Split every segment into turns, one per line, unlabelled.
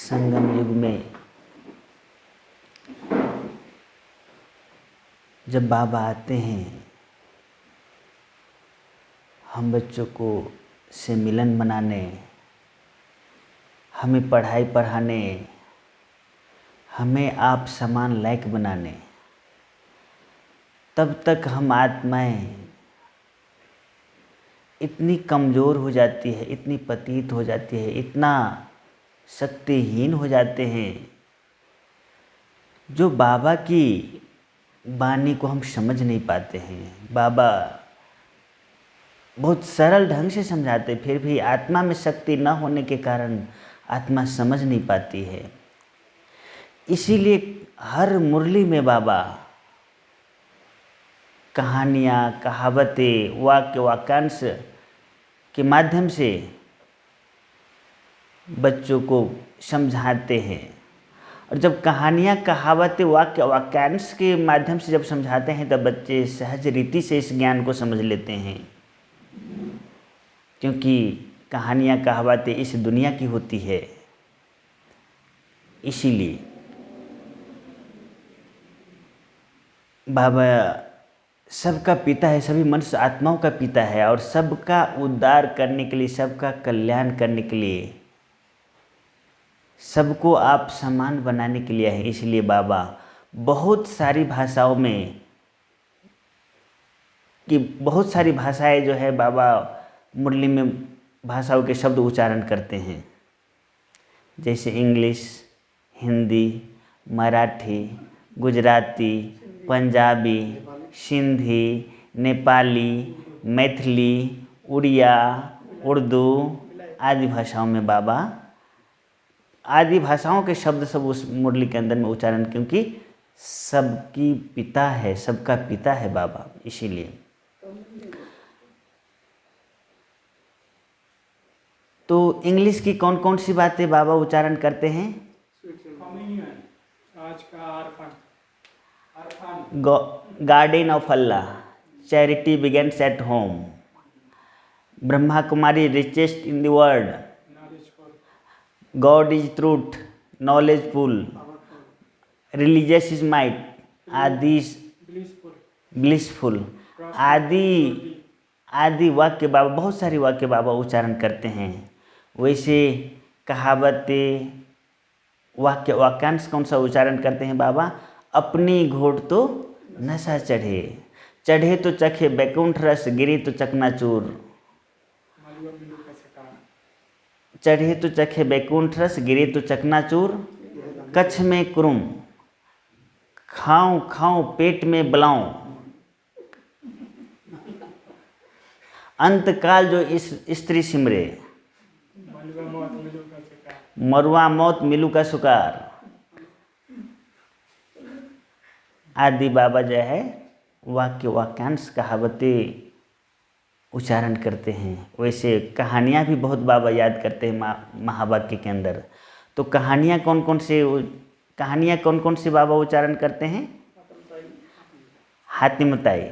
संगम युग में जब बाबा आते हैं हम बच्चों को से मिलन बनाने, हमें पढ़ाई पढ़ाने, हमें आप समान लायक बनाने, तब तक हम आत्माएं इतनी कमज़ोर हो जाती है, इतनी पतित हो जाती है, इतना शक्तिहीन हो जाते हैं जो बाबा की वाणी को हम समझ नहीं पाते हैं। बाबा बहुत सरल ढंग से समझाते, फिर भी आत्मा में शक्ति न होने के कारण आत्मा समझ नहीं पाती है। इसीलिए हर मुरली में बाबा कहानियाँ, कहावतें, वाक्य वाक्यांश के माध्यम से बच्चों को समझाते हैं। और जब कहानियाँ, कहावतें, वाक्य वाक्यांश के माध्यम से जब समझाते हैं तब बच्चे सहज रीति से इस ज्ञान को समझ लेते हैं, क्योंकि कहानियाँ, कहावतें इस दुनिया की होती है। इसीलिए बाबा सबका पिता है, सभी मनुष्य आत्माओं का पिता है और सबका उद्धार करने के लिए, सबका कल्याण करने के लिए, सबको आप समान बनाने के लिए है। इसलिए बाबा बहुत सारी भाषाओं में बहुत सारी भाषाएं जो है बाबा मुरली में भाषाओं के शब्द उच्चारण करते हैं, जैसे इंग्लिश, हिंदी, मराठी, गुजराती, पंजाबी, सिंधी, नेपाली, मैथिली, उड़िया, उर्दू आदि भाषाओं में बाबा आदि भाषाओं के शब्द सब उस मुरली के अंदर में उच्चारण, क्योंकि सबकी पिता है, सबका पिता है बाबा। इसीलिए तो इंग्लिश की कौन कौन सी बातें बाबा उच्चारण करते हैं? Garden of Allah, charity begins at home, Brahma Kumari richest in the world, God is truth, knowledgeful, religious is might, आदि ब्लिसफुल आदि वाक्य बाबा, बहुत सारी वाक्य बाबा उच्चारण करते हैं। वैसे कहावतें, वाक्य वाक्यांश कौन सा उच्चारण करते हैं बाबा? अपनी घोड़ तो नशा चढ़े, चढ़े तो चखे बैकुंठ रस, गिरी तो चकनाचूर, चढ़े तो चखे बैकुंठ रस, गिरे तो चकनाचूर, कच्छ में कुरुम, खाऊं खाऊं पेट में बलाऊं, अंतकाल जो इस स्त्री सिमरे, मरुआ मौत मिलू का सुकार आदि बाबा जो है वाक्य वाक्यांश कहावतें उच्चारण करते हैं। वैसे कहानियाँ भी बहुत बाबा याद करते हैं महावाक्य के अंदर। तो कहानियाँ कौन कौन सी बाबा उच्चारण करते हैं? हातिम ताई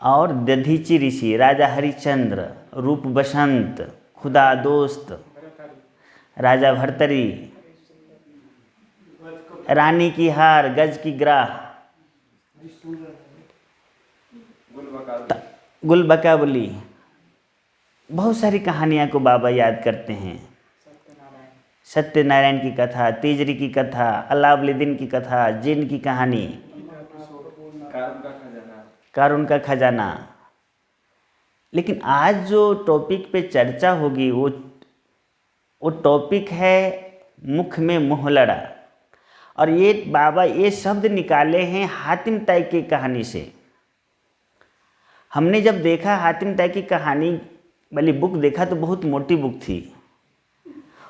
और दधीची ऋषि, राजा हरिश्चंद्र, रूप बसंत, खुदा दोस्त, राजा भर्तरी, रानी की हार, गज की ग्राह, गुलबकावली, बहुत सारी कहानियाँ को बाबा याद करते हैं। सत्यनारायण की कथा, तीजरी की कथा, अलाउद्दीन की कथा, जिन की कहानी, कारून का खजाना। लेकिन आज जो टॉपिक पे चर्चा होगी वो टॉपिक है मुख में मुँह लड़ा। और ये बाबा ये शब्द निकाले हैं हातिम ताई की कहानी से। हमने जब देखा हातिम ताई की कहानी वाली बुक देखा तो बहुत मोटी बुक थी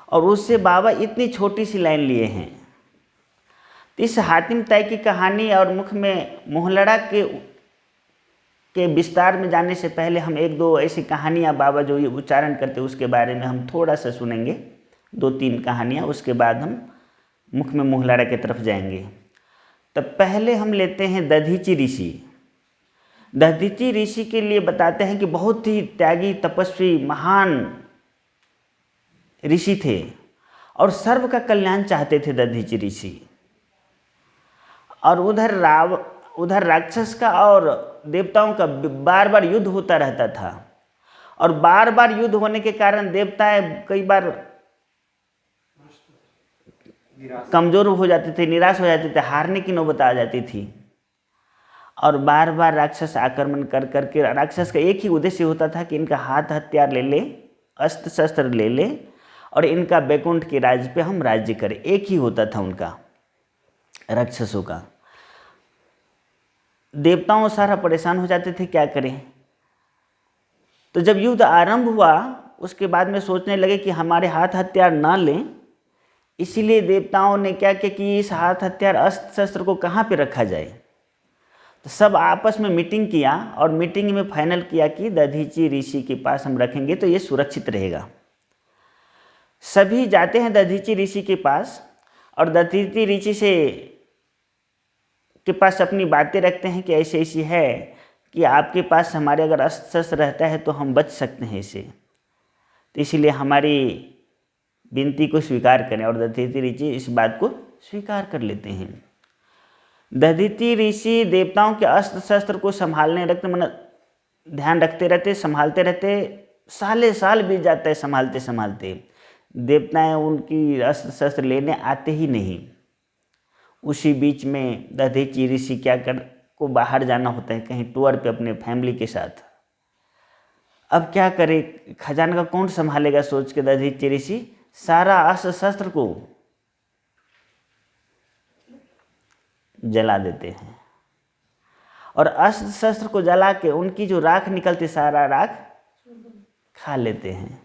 और उससे बाबा इतनी छोटी सी लाइन लिए हैं। तो इस हातिम ताई की कहानी और मुख में मुहलड़ा के विस्तार में जाने से पहले हम एक दो ऐसी कहानियाँ बाबा जो ये उच्चारण करते उसके बारे में हम थोड़ा सा सुनेंगे, 2-3 कहानियाँ। उसके बाद हम मुख में मुहलड़ा की तरफ जाएंगे। तो पहले हम लेते हैं दधीची ऋषि। दधीची ऋषि के लिए बताते हैं कि बहुत ही त्यागी, तपस्वी, महान ऋषि थे और सर्व का कल्याण चाहते थे दधीचि ऋषि। और उधर राक्षस का और देवताओं का बार बार युद्ध होता रहता था, और बार बार युद्ध होने के कारण देवताएं कई बार कमज़ोर हो जाते थे, निराश हो जाते थे, हारने की नौबत आ जाती थी। और बार बार राक्षस आक्रमण कर करके, राक्षस का एक ही उद्देश्य होता था कि इनका हाथ हथियार ले ले, अस्त्र शस्त्र ले ले, और इनका वैकुंठ के राज्य पे हम राज्य करें। एक ही होता था उनका, राक्षसों का। देवताओं सारा परेशान हो जाते थे, क्या करें। तो जब युद्ध आरंभ हुआ उसके बाद में सोचने लगे कि हमारे हाथ हथियार ना लें, इसीलिए देवताओं ने क्या किया कि इस हाथ हथियार अस्त्र शस्त्र को कहाँ पे रखा जाए। तो सब आपस में मीटिंग किया, और मीटिंग में फाइनल किया कि दधीचि ऋषि के पास हम रखेंगे तो ये सुरक्षित रहेगा। सभी जाते हैं दधीचि ऋषि के पास, और दधीचि ऋषि से के पास अपनी बातें रखते हैं कि ऐसे ऐसी है कि आपके पास हमारे अगर अस्त्र शस्त्र रहता है तो हम बच सकते हैं इससे, तो इसीलिए हमारी विनती को स्वीकार करें। और दधीचि ऋषि इस बात को स्वीकार कर लेते हैं। दधीचि ऋषि देवताओं के अस्त्र शस्त्र को संभालने रखते, मतलब ध्यान रखते रहते, संभालते रहते। साले साल बीत जाता है संभालते संभालते। देवताएं उनकी अस्त्र शस्त्र लेने आते ही नहीं। उसी बीच में दधीचि ऋषि को बाहर जाना होता है कहीं टूर पे अपने फैमिली के साथ। अब क्या करे, खजाना का कौन संभालेगा सोच के दधीचि ऋषि सारा अस्त्र शस्त्र को जला देते हैं, और अस्त्र शस्त्र को जला के उनकी जो राख निकलती सारा राख खा लेते हैं।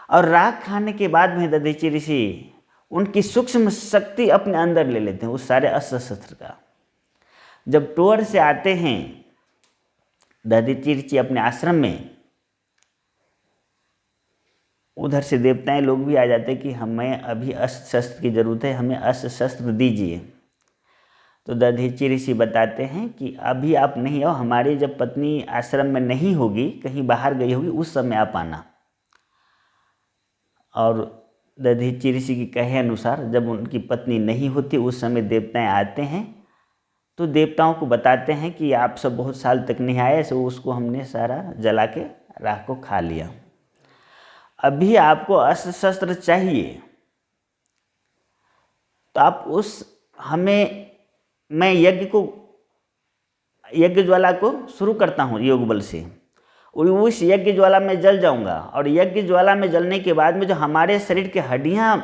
और राख खाने के बाद में दधीचि ऋषि उनकी सूक्ष्म शक्ति अपने अंदर ले लेते हैं, उस सारे अस्त्र शस्त्र का। जब टूर से आते हैं दधीचि ऋषि अपने आश्रम में, उधर से देवताएं लोग भी आ जाते कि हमें अभी अस्त्र शस्त्र की जरूरत है, हमें अस्त्र शस्त्र दीजिए। तो दधीचि ऋषि बताते हैं कि अभी आप नहीं आओ, हमारी जब पत्नी आश्रम में नहीं होगी, कहीं बाहर गई होगी, उस समय आप आना। और दधीचि ऋषि की कहे अनुसार जब उनकी पत्नी नहीं होती उस समय देवताएं आते हैं, तो देवताओं को बताते हैं कि आप सब बहुत साल तक नहीं आए, सो उसको हमने सारा जला के राख को खा लिया। अभी आपको अस्त्र शस्त्र चाहिए तो आप मैं यज्ञ ज्वाला को शुरू करता हूँ योग बल से, उस यज्ञ ज्वाला में जल जाऊंगा, और यज्ञ ज्वाला में जलने के बाद में जो हमारे शरीर की हड्डियाँ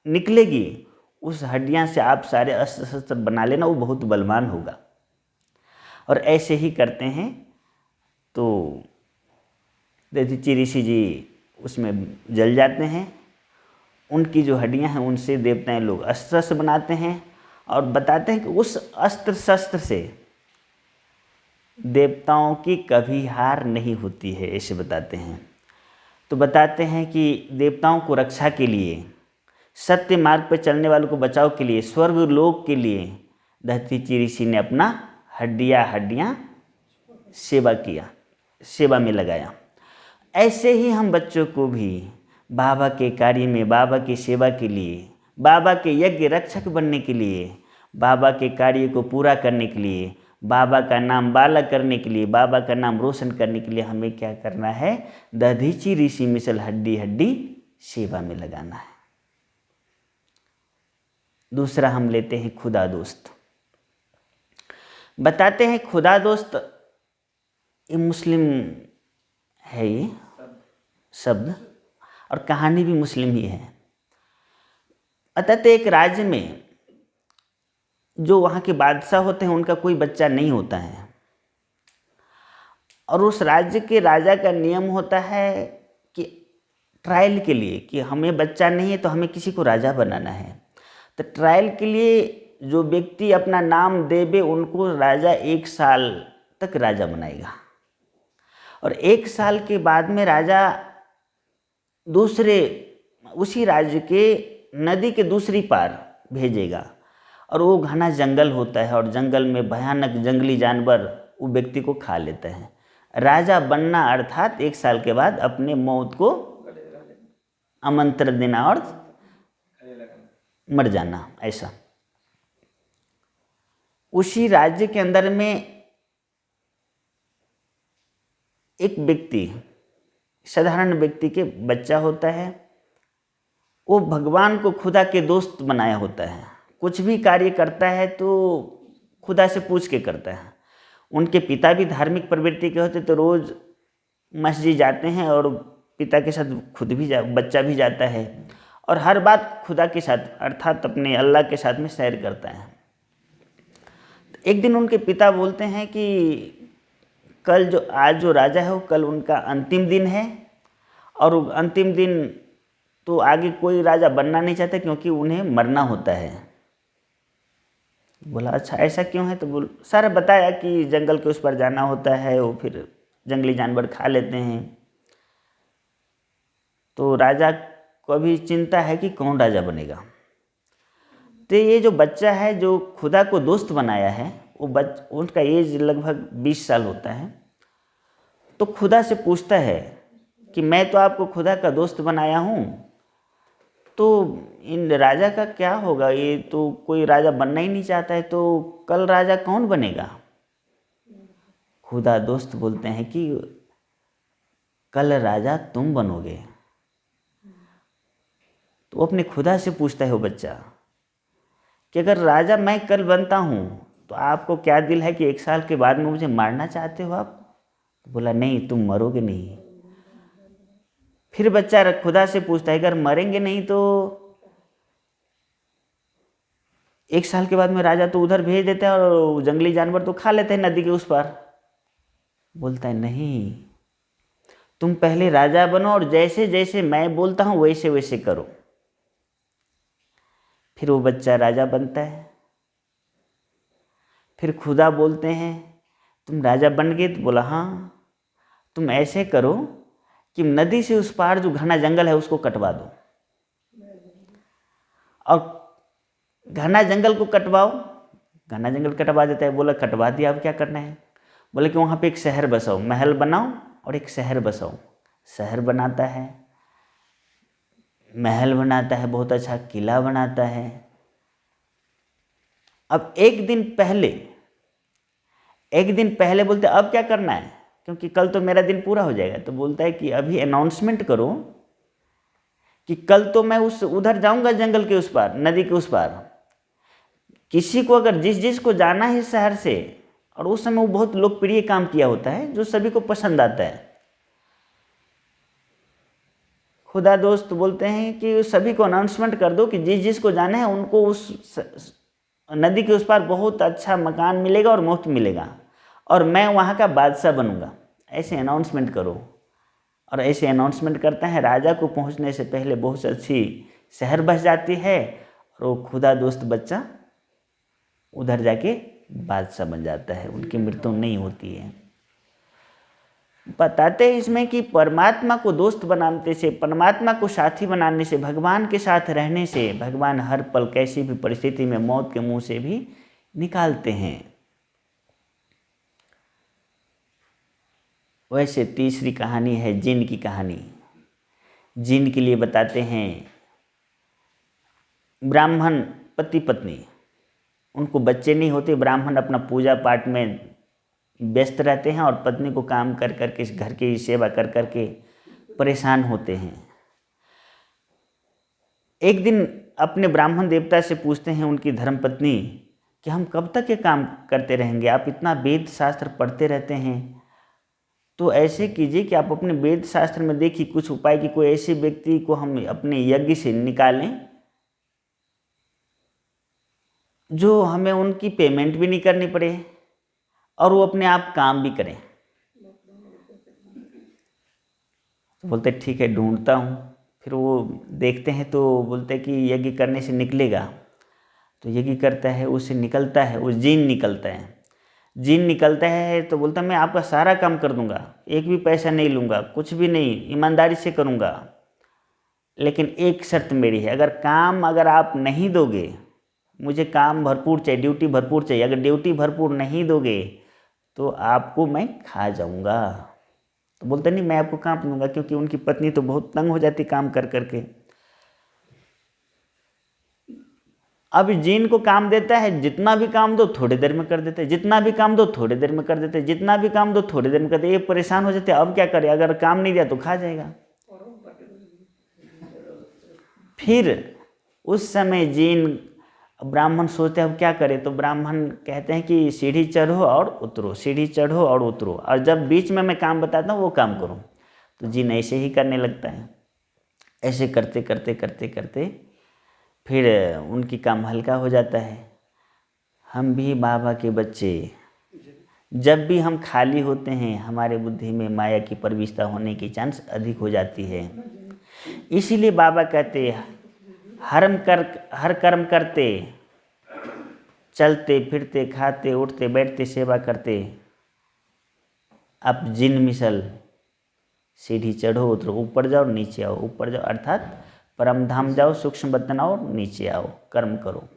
निकलेगी, उस हड्डियाँ से आप सारे अस्त्र शस्त्र बना लेना, वो बहुत बलवान होगा। और ऐसे ही करते हैं। तो दधीचि ऋषि जी उसमें जल जाते हैं। उनकी जो हड्डियाँ हैं उनसे देवताएं लोग अस्त्र शस्त्र बनाते हैं, और बताते हैं कि उस अस्त्र शस्त्र से देवताओं की कभी हार नहीं होती है, ऐसे बताते हैं। तो बताते हैं कि देवताओं को रक्षा के लिए, सत्य मार्ग पर चलने वालों को बचाव के लिए, स्वर्ग लोक के लिए दधीचि ऋषि ने अपना हड्डियाँ सेवा में लगाया। ऐसे ही हम बच्चों को भी बाबा के कार्य में, बाबा की सेवा के लिए, बाबा के यज्ञ रक्षक बनने के लिए, बाबा के कार्य को पूरा करने के लिए, बाबा का नाम बाला करने के लिए, बाबा का नाम रोशन करने के लिए हमें क्या करना है, दधीचि ऋषि मिसल हड्डी सेवा में लगाना है। दूसरा हम लेते हैं खुदा दोस्त। बताते हैं खुदा दोस्त ये मुस्लिम है, ये शब्द और कहानी भी मुस्लिम ही है। अतः एक राज्य में जो वहाँ के बादशाह होते हैं उनका कोई बच्चा नहीं होता है, और उस राज्य के राजा का नियम होता है कि ट्रायल के लिए कि हमें बच्चा नहीं है तो हमें किसी को राजा बनाना है। तो ट्रायल के लिए जो व्यक्ति अपना नाम देवे उनको राजा 1 साल तक राजा बनाएगा, और 1 साल के बाद में राजा उसी राज्य के नदी के दूसरी पार भेजेगा, और वो घना जंगल होता है, और जंगल में भयानक जंगली जानवर वो व्यक्ति को खा लेते हैं। राजा बनना अर्थात 1 साल के बाद अपने मौत को आमंत्रण देना और मर जाना, ऐसा। उसी राज्य के अंदर में एक व्यक्ति, साधारण व्यक्ति के बच्चा होता है, वो भगवान को खुदा के दोस्त बनाया होता है। कुछ भी कार्य करता है तो खुदा से पूछ के करता है। उनके पिता भी धार्मिक प्रवृत्ति के होते, तो रोज़ मस्जिद जाते हैं और पिता के साथ खुद भी बच्चा भी जाता है और हर बात खुदा के साथ अर्थात अपने अल्लाह के साथ में शेयर करता है। एक दिन उनके पिता बोलते हैं कि आज जो राजा है वो कल उनका अंतिम दिन है और अंतिम दिन तो आगे कोई राजा बनना नहीं चाहता क्योंकि उन्हें मरना होता है। बोला अच्छा ऐसा क्यों है? तो सारा बताया कि जंगल के उस पर जाना होता है, वो फिर जंगली जानवर खा लेते हैं। तो राजा को अभी चिंता है कि कौन राजा बनेगा। तो ये जो बच्चा है जो खुदा को दोस्त बनाया है, उनका एज लगभग 20 साल होता है। तो खुदा से पूछता है कि मैं तो आपको खुदा का दोस्त बनाया हूँ, तो इन राजा का क्या होगा? ये तो कोई राजा बनना ही नहीं चाहता है, तो कल राजा कौन बनेगा? खुदा दोस्त बोलते हैं कि कल राजा तुम बनोगे। तो वो अपने खुदा से पूछता है वो बच्चा कि अगर राजा मैं कल बनता हूँ तो आपको क्या दिल है कि 1 साल के बाद में मुझे मारना चाहते हो आप? तो बोला नहीं, तुम मरोगे नहीं। फिर बच्चा खुदा से पूछता है अगर मरेंगे नहीं तो 1 साल के बाद में राजा तो उधर भेज देते हैं और जंगली जानवर तो खा लेते हैं नदी के उस पार। बोलता है नहीं, तुम पहले राजा बनो और जैसे जैसे मैं बोलता हूँ वैसे वैसे करो। फिर वो बच्चा राजा बनता है। फिर खुदा बोलते हैं तुम राजा बन गए? तो बोला हाँ, तुम ऐसे करो कि नदी से उस पार जो घना जंगल है उसको कटवा दो और घना जंगल को कटवाओ। घना जंगल कटवा देता है। बोला कटवा दिया, अब क्या करना है? बोले कि वहाँ पे एक शहर बसाओ, महल बनाओ और एक शहर बसाओ। शहर बनाता है, महल बनाता है, बहुत अच्छा किला बनाता है। अब एक दिन पहले बोलते अब क्या करना है, क्योंकि कल तो मेरा दिन पूरा हो जाएगा। तो बोलता है कि अभी अनाउंसमेंट करो कि कल तो मैं उधर जाऊंगा जंगल के उस पार, नदी के उस पार। किसी को अगर जिस को जाना है शहर से, और उस समय वो बहुत लोकप्रिय काम किया होता है जो सभी को पसंद आता है। खुदा दोस्त बोलते हैं कि सभी को अनाउंसमेंट कर दो कि जिस को जाना है उनको उस नदी के उस पार बहुत अच्छा मकान मिलेगा और मुफ्त मिलेगा और मैं वहाँ का बादशाह बनूंगा। ऐसे अनाउंसमेंट करो। और ऐसे अनाउंसमेंट करता है। राजा को पहुँचने से पहले बहुत अच्छी शहर बस जाती है और वो खुदा दोस्त बच्चा उधर जाके बादशाह बन जाता है। उनकी मृत्यु नहीं होती है। बताते हैं इसमें कि परमात्मा को दोस्त बनाने से, परमात्मा को साथी बनाने से, भगवान के साथ रहने से भगवान हर पल कैसी भी परिस्थिति में मौत के मुंह से भी निकालते हैं। वैसे तीसरी कहानी है जिन की कहानी। जिन के लिए बताते हैं ब्राह्मण पति पत्नी, उनको बच्चे नहीं होते। ब्राह्मण अपना पूजा पाठ में व्यस्त रहते हैं और पत्नी को काम कर कर के, इस घर की सेवा कर कर के परेशान होते हैं। एक दिन अपने ब्राह्मण देवता से पूछते हैं उनकी धर्मपत्नी कि हम कब तक ये काम करते रहेंगे? आप इतना वेद शास्त्र पढ़ते रहते हैं, तो ऐसे कीजिए कि आप अपने वेद शास्त्र में देखिए कुछ उपाय कि कोई ऐसे व्यक्ति को हम अपने यज्ञ से निकालें जो हमें उनकी पेमेंट भी नहीं करनी पड़े और वो अपने आप काम भी करें। तो बोलते ठीक है, ढूंढता हूँ। फिर वो देखते हैं तो बोलते कि यज्ञ करने से निकलेगा। तो यज्ञ करता है, उससे निकलता है, वो जिन निकलता है। जिन निकलता है तो बोलता मैं आपका सारा काम कर दूंगा, एक भी पैसा नहीं लूँगा, कुछ भी नहीं, ईमानदारी से करूँगा। लेकिन एक शर्त मेरी है, अगर आप नहीं दोगे, मुझे काम भरपूर चाहिए, ड्यूटी भरपूर चाहिए। अगर ड्यूटी भरपूर नहीं दोगे तो आपको मैं खा जाऊंगा। तो बोलता नहीं मैं आपको कहाँ दूंगा, क्योंकि उनकी पत्नी तो बहुत तंग हो जाती काम कर करके। अब जीन को काम देता है, जितना भी काम दो थोड़ी देर में कर देते हैं, जितना भी काम दो थोड़ी देर में कर देते हैं, जितना भी काम दो थोड़ी देर में करते। ये परेशान हो जाते हैं, अब क्या करे, अगर काम नहीं दिया तो खा जाएगा। फिर उस समय जीन ब्राह्मण सोचते हैं अब क्या करें, तो ब्राह्मण कहते हैं कि सीढ़ी चढ़ो और उतरो, सीढ़ी चढ़ो और उतरो, और जब बीच में मैं काम बताता हूँ वो काम करो। तो जीन ऐसे ही करने लगता है। ऐसे करते करते करते करते फिर उनकी काम हल्का हो जाता है। हम भी बाबा के बच्चे, जब भी हम खाली होते हैं हमारे बुद्धि में माया की प्रविष्टता होने की चांस अधिक हो जाती है। इसीलिए बाबा कहते हैं हर कर्म करते, चलते फिरते खाते उठते बैठते सेवा करते, अब जिन मिसल सीढ़ी चढ़ो उतरो, ऊपर जाओ नीचे आओ, ऊपर जाओ अर्थात परम धाम जाओ, सूक्ष्म बतन आओ, नीचे आओ, कर्म करो,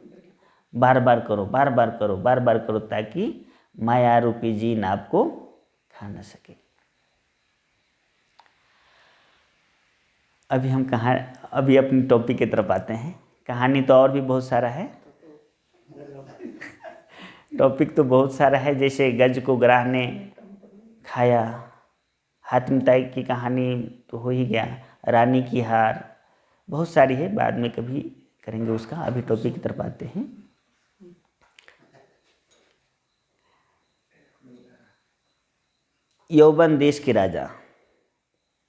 बार बार करो, बार बार करो, बार बार करो, ताकि माया रूपी जीन आपको खा न सके। अभी हम अभी अपनी टॉपिक की तरफ आते हैं। कहानी तो और भी बहुत सारा है, टॉपिक तो बहुत सारा है। जैसे गज को ग्राह ने खाया, हातिम ताई की कहानी तो हो ही गया, रानी की हार, बहुत सारी है, बाद में कभी करेंगे उसका। अभी टॉपिक की तरफ आते हैं। यौवन देश के राजा,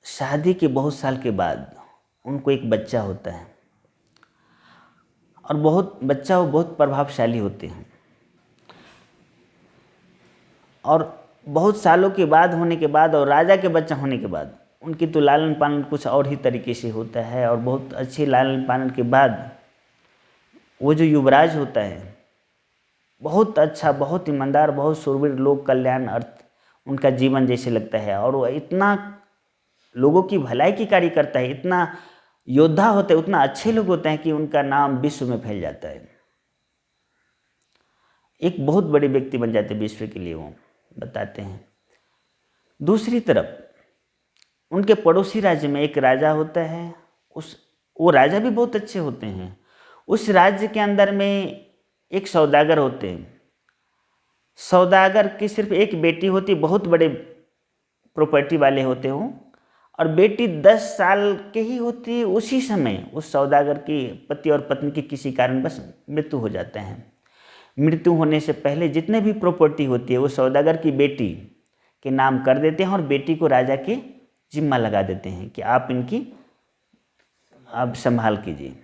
शादी के बहुत साल के बाद उनको एक बच्चा होता है, और वो बहुत प्रभावशाली होते हैं, और बहुत सालों के बाद होने के बाद और राजा के बच्चा होने के बाद उनकी तो लालन पालन कुछ और ही तरीके से होता है। और बहुत अच्छे लालन पालन के बाद वो जो युवराज होता है बहुत अच्छा, बहुत ईमानदार, बहुत शूरवीर, लोक कल्याण अर्थ उनका जीवन जैसे लगता है। और वो इतना लोगों की भलाई की कार्य करता है, इतना योद्धा होते हैं, उतना अच्छे लोग होते हैं कि उनका नाम विश्व में फैल जाता है। एक बहुत बड़े व्यक्ति बन जाते हैं विश्व के लिए, वो बताते हैं। दूसरी तरफ उनके पड़ोसी राज्य में एक राजा होता है, वो राजा भी बहुत अच्छे होते हैं। उस राज्य के अंदर में एक सौदागर होते हैं। सौदागर की सिर्फ एक बेटी होती, बहुत बड़े प्रॉपर्टी वाले होते हो, और बेटी 10 साल के ही होती है। उसी समय उस सौदागर की पति और पत्नी की किसी कारण बस मृत्यु हो जाता है। मृत्यु होने से पहले जितने भी प्रॉपर्टी होती है वो सौदागर की बेटी के नाम कर देते हैं, और बेटी को राजा के जिम्मा लगा देते हैं कि आप इनकी आप संभाल कीजिए।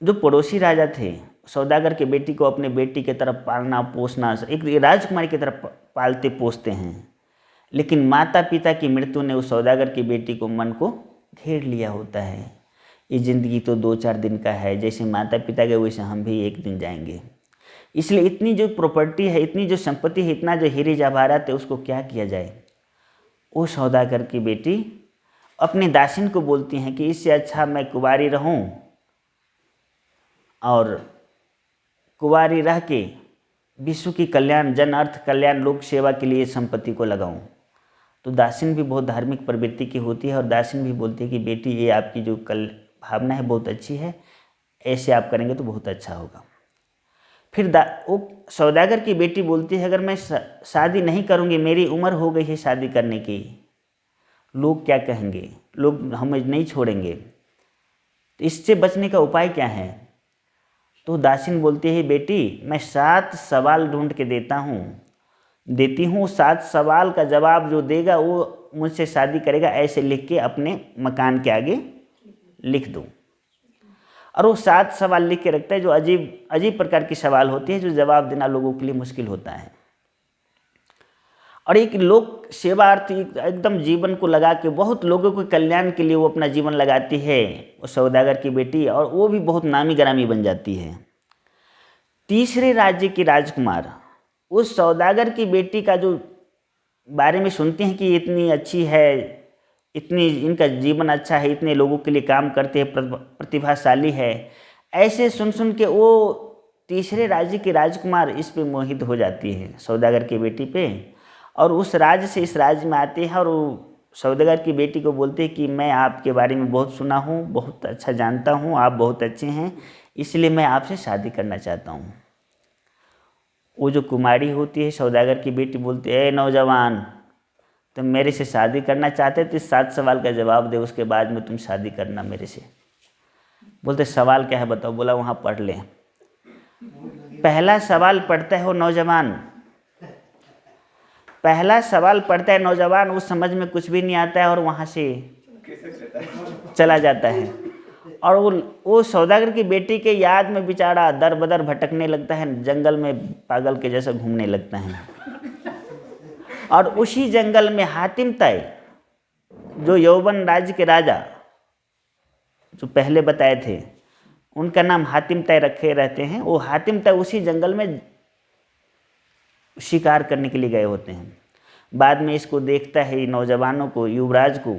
जो पड़ोसी राजा थे सौदागर के बेटी को अपने बेटी की तरफ पालना पोसना, एक राजकुमारी की तरफ पालते पोसते हैं। लेकिन माता पिता की मृत्यु ने उस सौदागर की बेटी को मन को घेर लिया होता है। ये ज़िंदगी तो 2-4 दिन का है, जैसे माता पिता गए वैसे हम भी एक दिन जाएंगे। इसलिए इतनी जो प्रॉपर्टी है, इतनी जो संपत्ति है, इतना जो हीरे जवाहरात है, उसको क्या किया जाए। वो सौदागर की बेटी अपनी दासिन को बोलती हैं कि इससे अच्छा मैं कुंवारी रहूं और कुंवारी रह के विश्व की कल्याण, जन अर्थ कल्याण, लोक सेवा के लिए संपत्ति को लगाऊं। तो दासिन भी बहुत धार्मिक प्रवृत्ति की होती है, और दासिन भी बोलती है कि बेटी ये आपकी जो भावना है बहुत अच्छी है, ऐसे आप करेंगे तो बहुत अच्छा होगा। फिर वो सौदागर की बेटी बोलती है अगर मैं शादी नहीं करूँगी, मेरी उम्र हो गई है शादी करने की, लोग क्या कहेंगे, लोग हमें नहीं छोड़ेंगे, तो इससे बचने का उपाय क्या है। तो दासिन बोलती है बेटी मैं 7 सवाल ढूंढ के देती हूँ, 7 सवाल का जवाब जो देगा वो मुझसे शादी करेगा, ऐसे लिख के अपने मकान के आगे लिख दो। और वो 7 सवाल लिख के रखता है जो अजीब अजीब प्रकार की सवाल होती है, जो जवाब देना लोगों के लिए मुश्किल होता है। और एक लोक सेवा अर्थ एकदम जीवन को लगा के बहुत लोगों के कल्याण के लिए वो अपना जीवन लगाती है वो सौदागर की बेटी, और वो भी बहुत नामी ग्रामी बन जाती है। तीसरे राज्य के राजकुमार उस सौदागर की बेटी का जो बारे में सुनते हैं कि इतनी अच्छी है, इतनी इनका जीवन अच्छा है, इतने लोगों के लिए काम करते हैं, प्रतिभाशाली है, ऐसे सुन के वो तीसरे राज्य के राजकुमार इस पे मोहित हो जाती है सौदागर की बेटी पे, और उस राज्य से इस राज्य में आते हैं और वो सौदागर की बेटी को बोलते हैं कि मैं आपके बारे में बहुत सुना हूँ, बहुत अच्छा जानता हूँ, आप बहुत अच्छे हैं, इसलिए मैं आपसे शादी करना चाहता हूँ। वो जो कुमारी होती है सौदागर की बेटी बोलती है, ए नौजवान, तुम मेरे से शादी करना चाहते तो इस 7 सवाल का जवाब दे, उसके बाद में तुम शादी करना मेरे से। बोलते सवाल क्या है बताओ। बोला वहाँ पढ़ लें। पहला सवाल पढ़ता है वो नौजवान, पहला सवाल पढ़ता है नौजवान, उस समझ में कुछ भी नहीं आता है और वहाँ से चला जाता है। और वो सौदागर की बेटी के याद में बेचारा दर बदर भटकने लगता है, जंगल में पागल के जैसा घूमने लगता है। और उसी जंगल में हातिम ताई, जो यौवन राज्य के राजा जो पहले बताए थे, उनका नाम हातिम ताई रखे रहते हैं। वो हातिम ताई उसी जंगल में शिकार करने के लिए गए होते हैं। बाद में इसको देखता है नौजवानों को, युवराज को,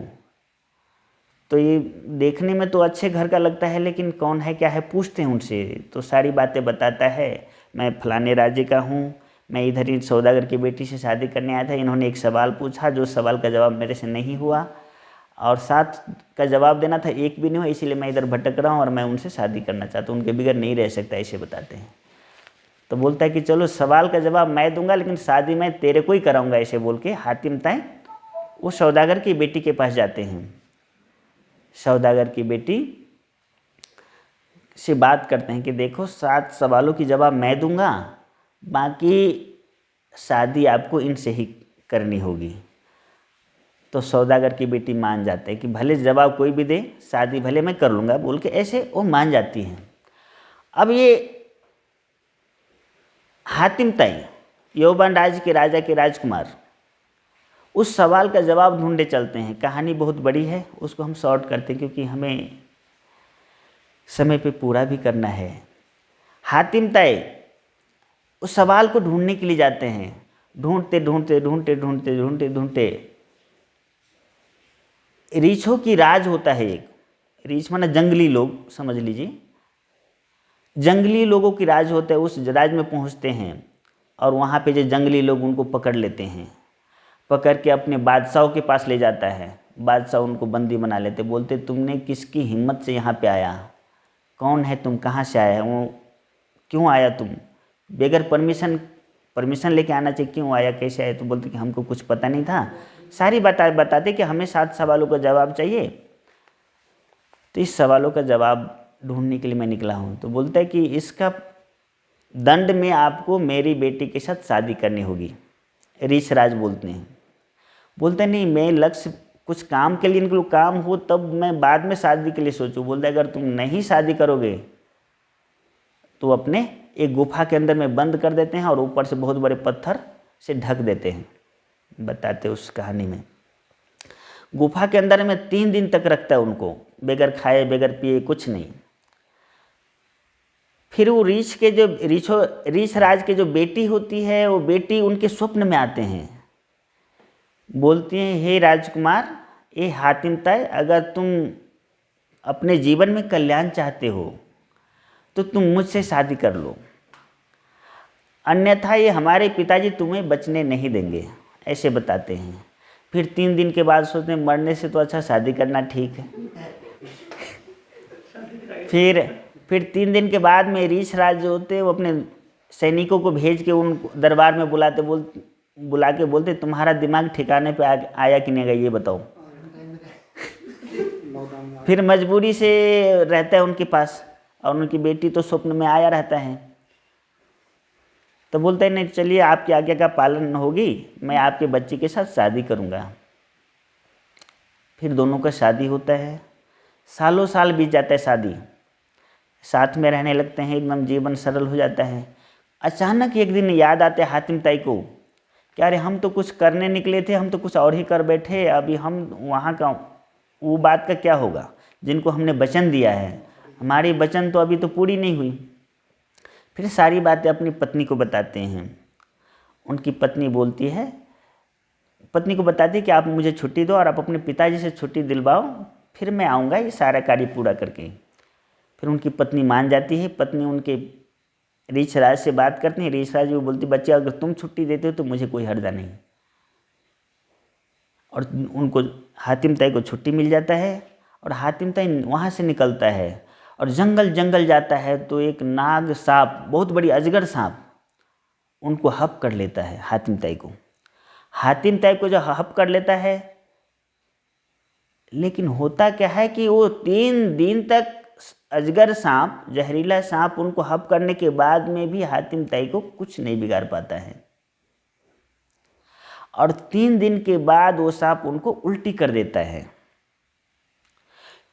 तो ये देखने में तो अच्छे घर का लगता है, लेकिन कौन है क्या है पूछते हैं उनसे, तो सारी बातें बताता है। मैं फलाने राज्य का हूँ, मैं इधर ही सौदागर की बेटी से शादी करने आया था, इन्होंने एक सवाल पूछा, जो सवाल का जवाब मेरे से नहीं हुआ और 7 का जवाब देना था, 1 भी नहीं हुआ, इसीलिए मैं इधर भटक रहा हूँ और मैं उनसे शादी करना चाहता हूँ, उनके बगैर नहीं रह सकता, ऐसे बताते हैं। तो बोलता है कि चलो सवाल का जवाब मैं दूंगा, लेकिन शादी मैं तेरे को ही कराऊंगा, ऐसे बोल के हातिम ताई वो सौदागर की बेटी के पास जाते हैं। सौदागर की बेटी से बात करते हैं कि देखो 7 सवालों की जवाब मैं दूंगा, बाकी शादी आपको इनसे ही करनी होगी। तो सौदागर की बेटी मान जाते हैं कि भले जवाब कोई भी दे, शादी भले मैं कर लूँगा बोल के, ऐसे वो मान जाती हैं। अब ये हातिम ताई यौवन राज्य के राजा के राजकुमार उस सवाल का जवाब ढूंढे चलते हैं। कहानी बहुत बड़ी है, उसको हम शॉर्ट करते हैं क्योंकि हमें समय पे पूरा भी करना है। हातिम ताई उस सवाल को ढूंढने के लिए जाते हैं। ढूंढते ढूंढते ढूंढते ढूंढते ढूंढते ढूंढते रीछों की राज होता है एक, रीछ माना जंगली लोग समझ लीजिए, जंगली लोगों की राज होता है। उस राज में पहुंचते हैं और वहाँ पे जो जंगली लोग उनको पकड़ लेते हैं, पकड़ के अपने बादशाह के पास ले जाता है। बादशाह उनको बंदी बना लेते, बोलते तुमने किसकी हिम्मत से यहाँ पे आया, कौन है तुम, कहाँ से आया है, वो क्यों आया तुम, बगैर परमिशन लेके आना चाहिए, क्यों आया, कैसे आया। तो बोलते कि हमको कुछ पता नहीं था। सारी बताते कि हमें 7 सवालों का जवाब चाहिए, तो इस सवालों का जवाब ढूंढने के लिए मैं निकला हूँ। तो बोलता है कि इसका दंड में आपको मेरी बेटी के साथ शादी करनी होगी। रीछराज बोलते हैं, बोलते नहीं मैं लक्ष्य कुछ काम के लिए निकलूँ, काम हो तब मैं बाद में शादी के लिए सोचूं। बोलते अगर तुम नहीं शादी करोगे तो अपने एक गुफा के अंदर में बंद कर देते हैं और ऊपर से बहुत बड़े पत्थर से ढक देते हैं। बताते उस कहानी में गुफा के अंदर में 3 दिन तक रखता है उनको, बगैर खाए बगैर पिए, कुछ नहीं। फिर वो रीछ राज के जो बेटी होती है, वो बेटी उनके स्वप्न में आते हैं, बोलती हैं हे राजकुमार, ये हातिम ताई, अगर तुम अपने जीवन में कल्याण चाहते हो तो तुम मुझसे शादी कर लो, अन्यथा ये हमारे पिताजी तुम्हें बचने नहीं देंगे, ऐसे बताते हैं। फिर 3 दिन के बाद सोचते हैं मरने से तो अच्छा शादी करना ठीक है। फिर 3 दिन के बाद में रीछराज जो होते हैं वो अपने सैनिकों को भेज के उन दरबार में बुला के बोलते तुम्हारा दिमाग ठिकाने पे आया कि नहीं आया ये बताओ। फिर मजबूरी से रहता है उनके पास, और उनकी बेटी तो स्वप्न में आया रहता है। तो बोलते हैं नहीं चलिए आपकी आज्ञा का पालन होगी, मैं आपके बच्चे के साथ शादी करूँगा। फिर दोनों का शादी होता है, सालों साल बीत जाता है शादी, साथ में रहने लगते हैं, एकदम जीवन सरल हो जाता है। अचानक एक दिन याद आते है हातिम ताई को कि अरे हम तो कुछ करने निकले थे, हम तो कुछ और ही कर बैठे, अभी हम वहाँ का वो बात का क्या होगा जिनको हमने वचन दिया है, हमारी वचन तो अभी तो पूरी नहीं हुई। फिर सारी बातें अपनी पत्नी को बताते हैं। उनकी पत्नी बोलती है, पत्नी को बताती है कि आप मुझे छुट्टी दो और आप अपने पिताजी से छुट्टी दिलवाओ, फिर मैं आऊँगा ये सारा कार्य पूरा करके। फिर उनकी पत्नी मान जाती है। पत्नी उनके रीछराज से बात करती है, रीछराज वो बोलती बच्चे अगर तुम छुट्टी देते हो तो मुझे कोई हर्जा नहीं, और उनको हातिम ताई को छुट्टी मिल जाता है और हातिम ताई वहाँ से निकलता है और जंगल जंगल जाता है तो एक नाग सांप, बहुत बड़ी अजगर सांप उनको हप कर लेता है हातिम ताई को। हातिम ताई को जो हप कर लेता है, लेकिन होता क्या है कि वो 3 दिन तक अजगर सांप, जहरीला सांप उनको हप करने के बाद में भी हातिम ताई को कुछ नहीं बिगाड़ पाता है। और 3 दिन के बाद वो सांप उनको उल्टी कर देता है।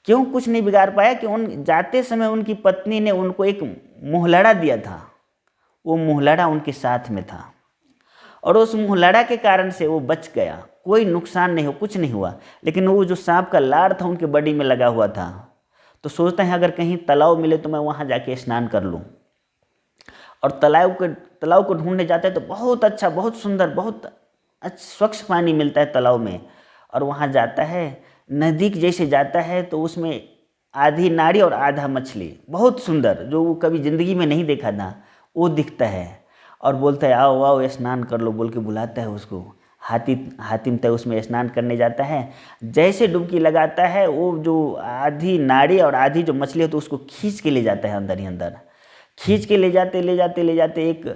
क्यों कुछ नहीं बिगाड़ पाया? कि उन जाते समय उनकी पत्नी ने उनको एक मुहलड़ा दिया था, वो मुहलड़ा उनके साथ में था और उस मुहलड़ा के कारण से वो बच गया, कोई नुकसान नहीं हो, कुछ नहीं हुआ। लेकिन वो जो सांप का लार था उनके बॉडी में लगा हुआ था, तो सोचते हैं अगर कहीं तालाब मिले तो मैं वहाँ जाके स्नान कर लूँ। और तालाब को ढूंढने जाते हैं तो बहुत अच्छा, बहुत सुंदर, बहुत अच्छा स्वच्छ पानी मिलता है तालाब में। और वहाँ जाता है, नदी जैसे जाता है तो उसमें आधी नाड़ी और आधा मछली, बहुत सुंदर, जो वो कभी ज़िंदगी में नहीं देखा था, वो दिखता है। और बोलता है आओ आओ स्नान कर लो, बोल के बुलाता है उसको। हातिम ताई उसमें स्नान करने जाता है। जैसे डुबकी लगाता है, वो जो आधी नाड़ी और आधी जो मछली है तो उसको खींच के ले जाता है अंदर ही अंदर। खींच के ले जाते एक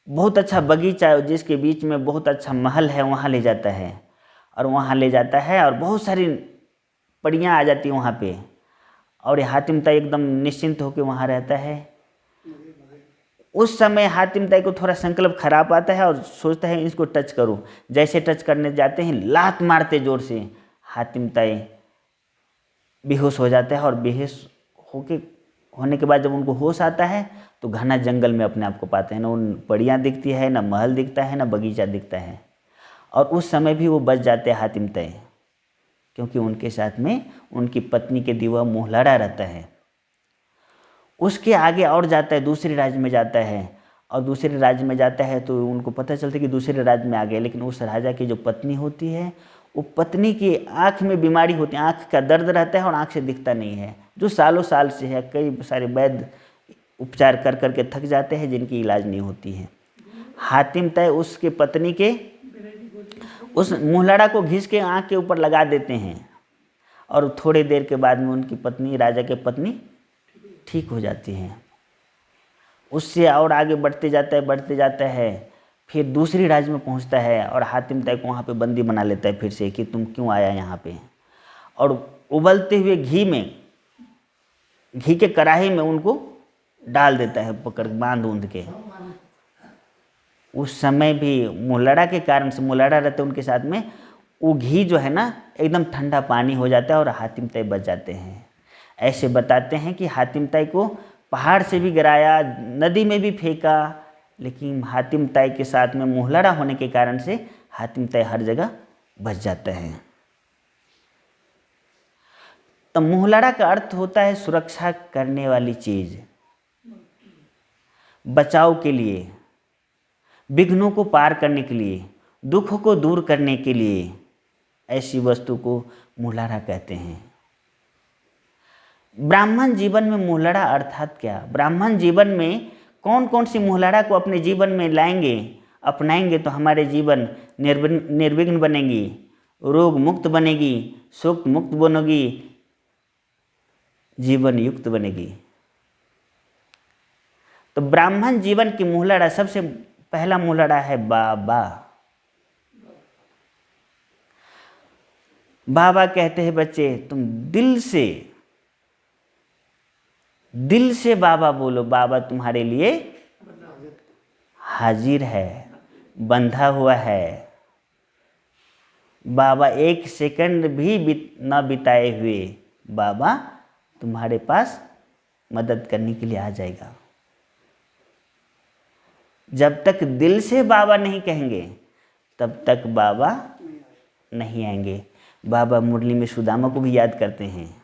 बहुत अच्छा बगीचा, जिसके बीच में बहुत अच्छा महल है, वहाँ ले जाता है। और वहाँ ले जाता है और बहुत सारी परियाँ आ जाती हैं वहाँ पे। और हातिम ताई एकदम निश्चिंत होकर वहाँ रहता है। उस समय हातिम ताई को थोड़ा संकल्प खराब आता है और सोचता है इसको टच करूं। जैसे टच करने जाते हैं, लात मारते जोर से, हातिम ताई बेहोश हो जाता है। और बेहोश होने के बाद जब उनको होश आता है तो घना जंगल में अपने आप को पाते हैं। ना उन परियां दिखती है, ना महल दिखता है, ना बगीचा दिखता है। और उस समय भी वो बच जाते हैं हातिम ताई, क्योंकि उनके साथ में उनकी पत्नी के दिया मुहलड़ा रहता है। उसके आगे और जाता है, दूसरे राज्य में जाता है। और दूसरे राज्य में जाता है तो उनको पता चलता है कि दूसरे राज्य में आ गए। लेकिन उस राजा की जो पत्नी होती है, वो पत्नी की आँख में बीमारी होती है, आँख का दर्द रहता है और आँख से दिखता नहीं है, जो सालों साल से है। कई सारे वैद्य उपचार कर करके थक जाते हैं, जिनकी इलाज नहीं होती है। हातिम ताई उसके पत्नी के उस मुहलड़ा को घिस के आँख के ऊपर लगा देते हैं और थोड़ी देर के बाद में उनकी पत्नी, राजा की पत्नी, ठीक हो जाती हैं। उससे और आगे बढ़ते जाता है, फिर दूसरी राज्य में पहुंचता है और हातिम ताई को वहाँ पे बंदी बना लेता है फिर से, कि तुम क्यों आया यहाँ पे। और उबलते हुए घी के कढ़ाई में उनको डाल देता है, पकड़ बांध ऊंध के। उस समय भी मुहलड़ा के कारण से, मुहलड़ा रहते उनके साथ में, वो घी जो है ना एकदम ठंडा पानी हो जाता है और हातिम ताई बच जाते हैं। ऐसे बताते हैं कि हातिम ताई को पहाड़ से भी गिराया, नदी में भी फेंका, लेकिन हातिम ताई के साथ में मुहलड़ा होने के कारण से हातिम ताई हर जगह बच जाता है। तो मुहलड़ा का अर्थ होता है सुरक्षा करने वाली चीज, बचाव के लिए, विघ्नों को पार करने के लिए, दुख को दूर करने के लिए, ऐसी वस्तु को मुहलड़ा कहते हैं। ब्राह्मण जीवन में मुहलड़ा अर्थात क्या? ब्राह्मण जीवन में कौन कौन सी मुहलड़ा को अपने जीवन में लाएंगे, अपनाएंगे तो हमारे जीवन निर्विघ्न बनेगी, रोग मुक्त बनेगी, शोक मुक्त बनेगी, जीवन युक्त बनेगी। तो ब्राह्मण जीवन की मुहलड़ा, सबसे पहला मुहलड़ा है बाबा। बाबा कहते हैं बच्चे तुम दिल से बाबा बोलो, बाबा तुम्हारे लिए हाजिर है, बंधा हुआ है। बाबा एक सेकंड भी ना बिताए हुए बाबा तुम्हारे पास मदद करने के लिए आ जाएगा। जब तक दिल से बाबा नहीं कहेंगे तब तक बाबा नहीं आएंगे। बाबा मुरली में सुदामा को भी याद करते हैं।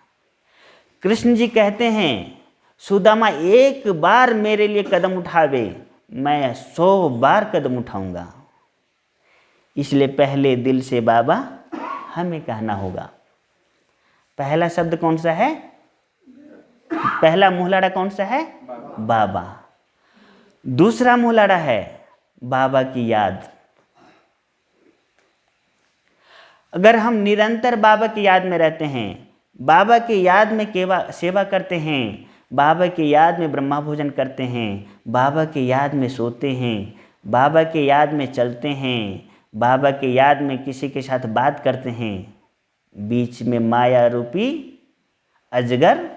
कृष्ण जी कहते हैं सुदामा एक बार मेरे लिए कदम उठावे, मैं 100 बार कदम उठाऊंगा। इसलिए पहले दिल से बाबा हमें कहना होगा। पहला शब्द कौन सा है? पहला मुहलड़ा कौन सा है? बाबा। दूसरा मुहलड़ा है बाबा की याद। अगर हम निरंतर बाबा की याद में रहते हैं, बाबा की याद में सेवा करते हैं, बाबा की याद में ब्रह्मा भोजन करते हैं, बाबा की याद में सोते हैं, बाबा की याद में चलते हैं, बाबा की याद में किसी के साथ बात करते हैं, बीच में माया रूपी अजगर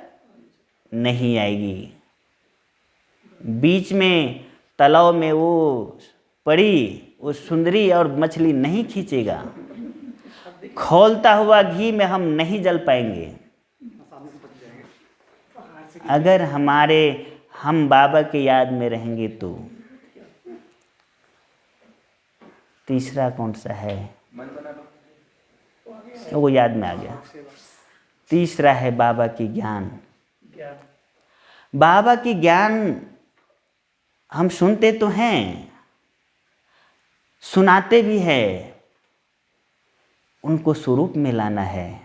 नहीं आएगी। बीच में तालाब में वो पड़ी वो सुंदरी और मछली नहीं खींचेगा। खौलता हुआ घी में हम नहीं जल पाएंगे। अगर हम बाबा की याद में रहेंगे तो। तीसरा कौन सा है, वो याद में आ गया। तीसरा है बाबा की ज्ञान। बाबा की ज्ञान हम सुनते तो हैं, सुनाते भी हैं, उनको स्वरूप में लाना है।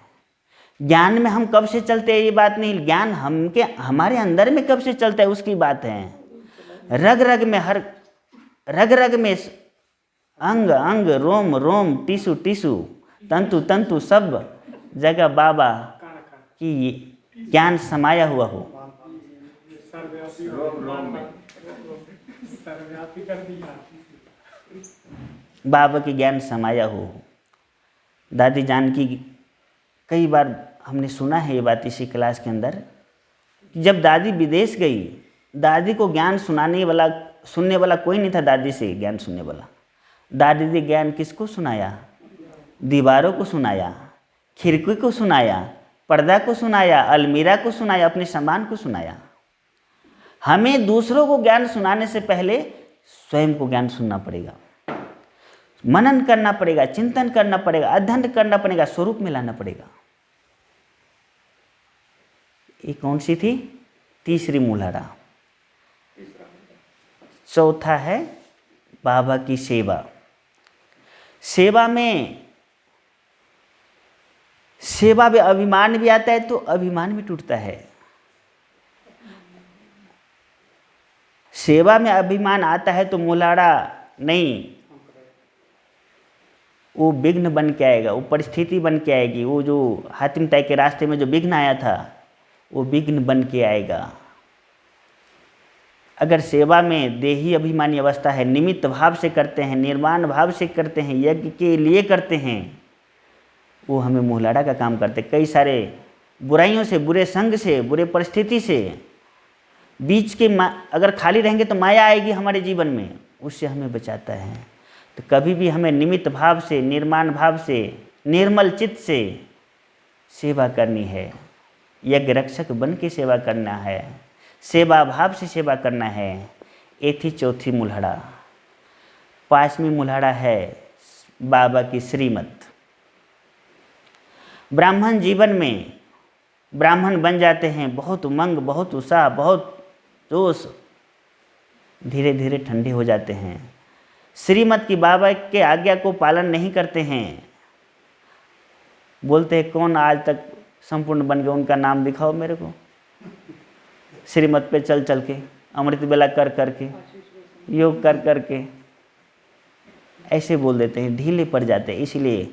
ज्ञान में हम कब से चलते हैं ये बात नहीं, ज्ञान हमारे अंदर में कब से चलता है उसकी बात है। रग रग में, हर रग रग में, अंग अंग, रोम रोम, टिशु टिशु, तंतु तंतु, सब जगह बाबा की ज्ञान समाया हुआ हो। बाबा की ज्ञान समाया हो। दादी जान की कई बार हमने सुना है ये बात इसी क्लास के अंदर, जब दादी विदेश गई, दादी को ज्ञान सुनने वाला कोई नहीं था। दादी से ज्ञान सुनने वाला, दादी ने ज्ञान किसको सुनाया? दीवारों को सुनाया, खिड़की को सुनाया, पर्दा को सुनाया, अलमीरा को सुनाया, अपने सामान को सुनाया। हमें दूसरों को ज्ञान सुनाने से पहले स्वयं को ज्ञान सुनना पड़ेगा, मनन करना पड़ेगा, चिंतन करना पड़ेगा, अध्ययन करना पड़ेगा, स्वरूप में लाना पड़ेगा। ये कौन सी थी? तीसरी मूलाधारा। चौथा है बाबा की सेवा। सेवा में अभिमान भी आता है तो अभिमान भी टूटता है। सेवा में अभिमान आता है तो मूलाधारा नहीं, वो विघ्न बन के आएगा, वो परिस्थिति बन के आएगी। वो जो हातिम ताई के रास्ते में जो विघ्न आया था वो विघ्न बन के आएगा। अगर सेवा में देही अभिमानी अवस्था है, निमित्त भाव से करते हैं, निर्माण भाव से करते हैं, यज्ञ के लिए करते हैं, वो हमें मूलाधारा का काम करते। कई सारे बुराइयों से, बुरे संग से, बुरे परिस्थिति से, बीच के अगर खाली रहेंगे तो माया आएगी हमारे जीवन में, उससे हमें बचाता है। तो कभी भी हमें निमित्त भाव से, निर्माण भाव से, निर्मल चित्त से सेवा करनी है। यज्ञ रक्षक बन के सेवा करना है, सेवा भाव से सेवा करना है। ये थी चौथी मूलाधारा। पांचवी मूलाधारा है बाबा की श्रीमत। ब्राह्मण जीवन में ब्राह्मण बन जाते हैं, बहुत उमंग, बहुत उत्साह, बहुत जोश, धीरे धीरे ठंडे हो जाते हैं। श्रीमत की बाबा के आज्ञा को पालन नहीं करते हैं। बोलते हैं कौन आज तक संपूर्ण बन गया, उनका नाम दिखाओ मेरे को। श्रीमत पे चल चल के, अमृत बेला कर करके, योग कर करके ऐसे बोल देते हैं, ढीले पड़ जाते हैं। इसलिए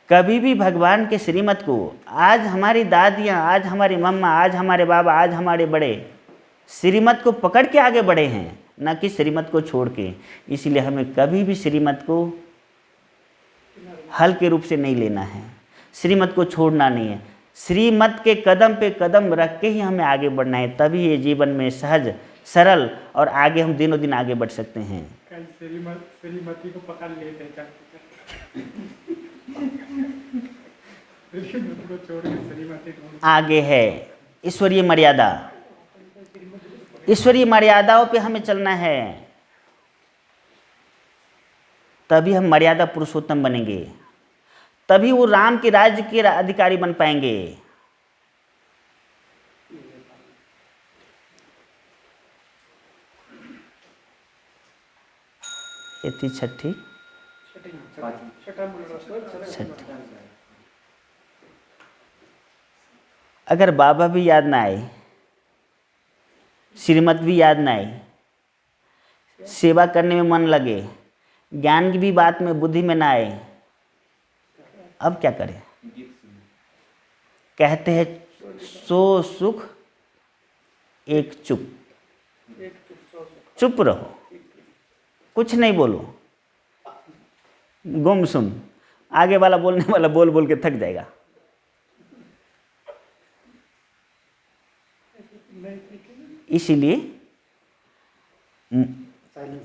कभी भी भगवान के श्रीमत को, आज हमारी दादियाँ, आज हमारी मम्मा, आज हमारे बाबा, आज हमारे बड़े श्रीमत को पकड़ के आगे बढ़े हैं, ना कि श्रीमत को छोड़ के। इसलिए हमें कभी भी श्रीमत को हल्के रूप से नहीं लेना है, श्रीमत को छोड़ना नहीं है। श्रीमत के कदम पे कदम रख के ही हमें आगे बढ़ना है, तभी ये जीवन में सहज, सरल और आगे हम दिनों दिन आगे बढ़ सकते हैं।
श्रीमती को पकड़ लेते हैं,
आगे है ईश्वरीय मर्यादा। ईश्वरीय मर्यादाओं पे हमें चलना है, तभी हम मर्यादा पुरुषोत्तम बनेंगे, तभी वो राम के राज्य के अधिकारी बन पाएंगे। ये थी छठी। अगर बाबा भी याद ना आए, श्रीमत भी याद ना आए, सेवा करने में मन लगे, ज्ञान की भी बात में बुद्धि में ना आए, अब क्या करें? कहते हैं सो सुख एक चुप, चुप रहो, कुछ नहीं बोलो, गुमसुम। आगे वाला बोलने वाला बोल बोल के थक जाएगा। इसीलिए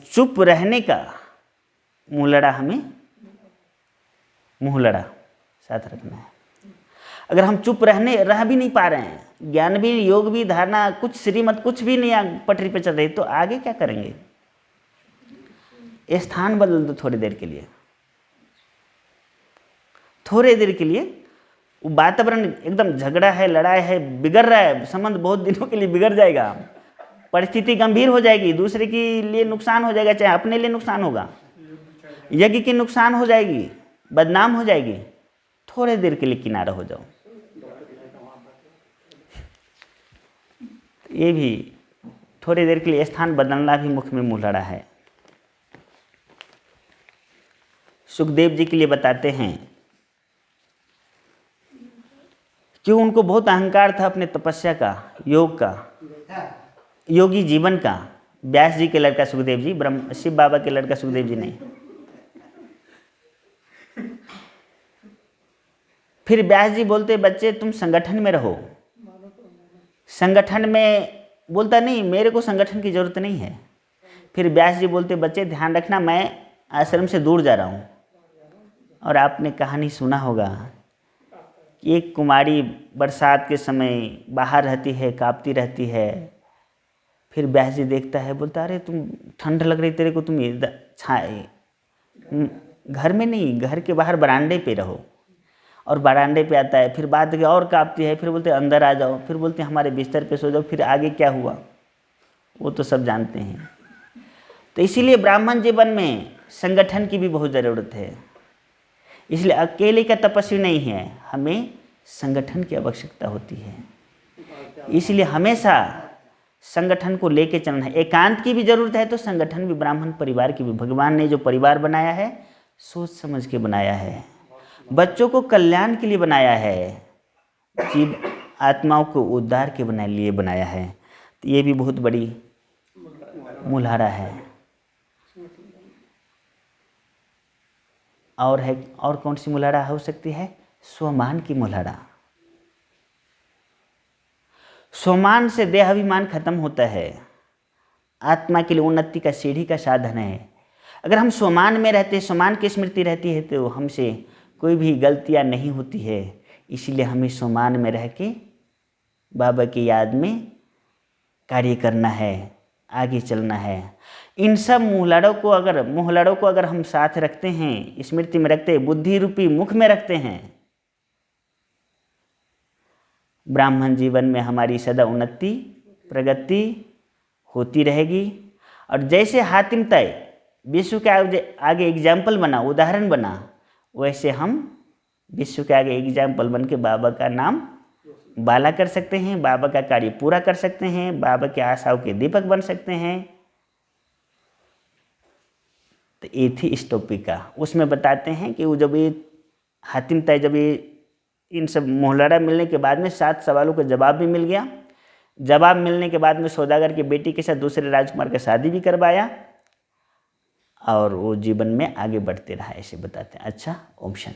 चुप रहने का मुंह लड़ा साथ रखना है। अगर हम चुप रह भी नहीं पा रहे हैं, ज्ञान भी, योग भी, धारणा कुछ, श्रीमत कुछ भी नहीं पटरी पे चल रही, तो आगे क्या करेंगे? स्थान बदल दो थोड़ी देर के लिए, थोड़ी देर के लिए। वातावरण एकदम झगड़ा है, लड़ाई है, बिगड़ रहा है, संबंध बहुत दिनों के लिए बिगड़ जाएगा, परिस्थिति गंभीर हो जाएगी, दूसरे के लिए नुकसान हो जाएगा, चाहे अपने लिए नुकसान होगा, यज्ञ की नुकसान हो जाएगी, बदनाम हो जाएगी। थोड़े देर के लिए किनारा हो जाओ। ये भी थोड़ी देर के लिए स्थान बदलना भी मुख में मुंह लड़ा है। सुखदेव जी के लिए बताते हैं कि उनको बहुत अहंकार था अपने तपस्या का, योग का, योगी जीवन का। व्यास जी के लड़का सुखदेव जी, शिव बाबा के लड़का सुखदेव जी नहीं। फिर व्यास जी बोलते, बच्चे तुम संगठन में रहो। संगठन में बोलता, नहीं मेरे को संगठन की जरूरत नहीं है। फिर व्यास जी बोलते, बच्चे ध्यान रखना, मैं आश्रम से दूर जा रहा हूँ। और आपने कहानी सुना होगा कि एक कुमारी बरसात के समय बाहर रहती है, कांपती रहती है। फिर व्यास जी देखता है, बोलता, अरे तुम ठंड लग रही तेरे को, तुम छाए घर में नहीं, घर के बाहर बरामदे पे रहो। और बरामदे पे आता है, फिर बात की और कांपती है, फिर बोलते अंदर आ जाओ, फिर बोलते हमारे बिस्तर पे सो जाओ। फिर आगे क्या हुआ वो तो सब जानते हैं। तो इसीलिए ब्राह्मण जीवन में संगठन की भी बहुत ज़रूरत है। इसलिए अकेले का तपस्वी नहीं है, हमें संगठन की आवश्यकता होती है। इसलिए हमेशा संगठन को लेके चलना है। एकांत की भी जरूरत है तो संगठन भी, ब्राह्मण परिवार की भी। भगवान ने जो परिवार बनाया है सोच समझ के बनाया है, बच्चों को कल्याण के लिए बनाया है, जीव आत्माओं को उद्धार के लिए बनाया है। तो ये भी बहुत बड़ी मूलधारा है। और कौन सी मूलधारा हो सकती है? स्वमान की मूलधारा। स्वमान से देह अभिमान खत्म होता है, आत्मा के लिए उन्नति का सीढ़ी का साधन है। अगर हम स्वमान में रहते, स्वमान की स्मृति रहती है, तो हमसे कोई भी गलतियां नहीं होती है। इसीलिए हमें स्वमान में रह के बाबा की याद में कार्य करना है, आगे चलना है। इन सब मूलधड़ों को अगर हम साथ रखते हैं, स्मृति में रखते हैं, बुद्धि रूपी मुख में रखते हैं, ब्राह्मण जीवन में हमारी सदा उन्नति प्रगति होती रहेगी। और जैसे हातिम तय विश्व के आगे एग्जाम्पल बना, उदाहरण बना, वैसे हम विश्व के आगे एग्जाम्पल बन के बाबा का नाम बाला कर सकते हैं, बाबा का कार्य पूरा कर सकते हैं, बाबा के आशाओं के दीपक बन सकते हैं। तो ये थी इस टॉपिक का। उसमें बताते हैं कि वो जब ये हातिम तय, जब ये इन सब मोहलड़ा मिलने के बाद में 7 सवालों का जवाब भी मिल गया। जवाब मिलने के बाद में सौदागर की बेटी के साथ दूसरे राजकुमार का शादी भी करवाया और वो जीवन में आगे बढ़ते रहा, ऐसे बताते हैं। अच्छा, ओम शांति।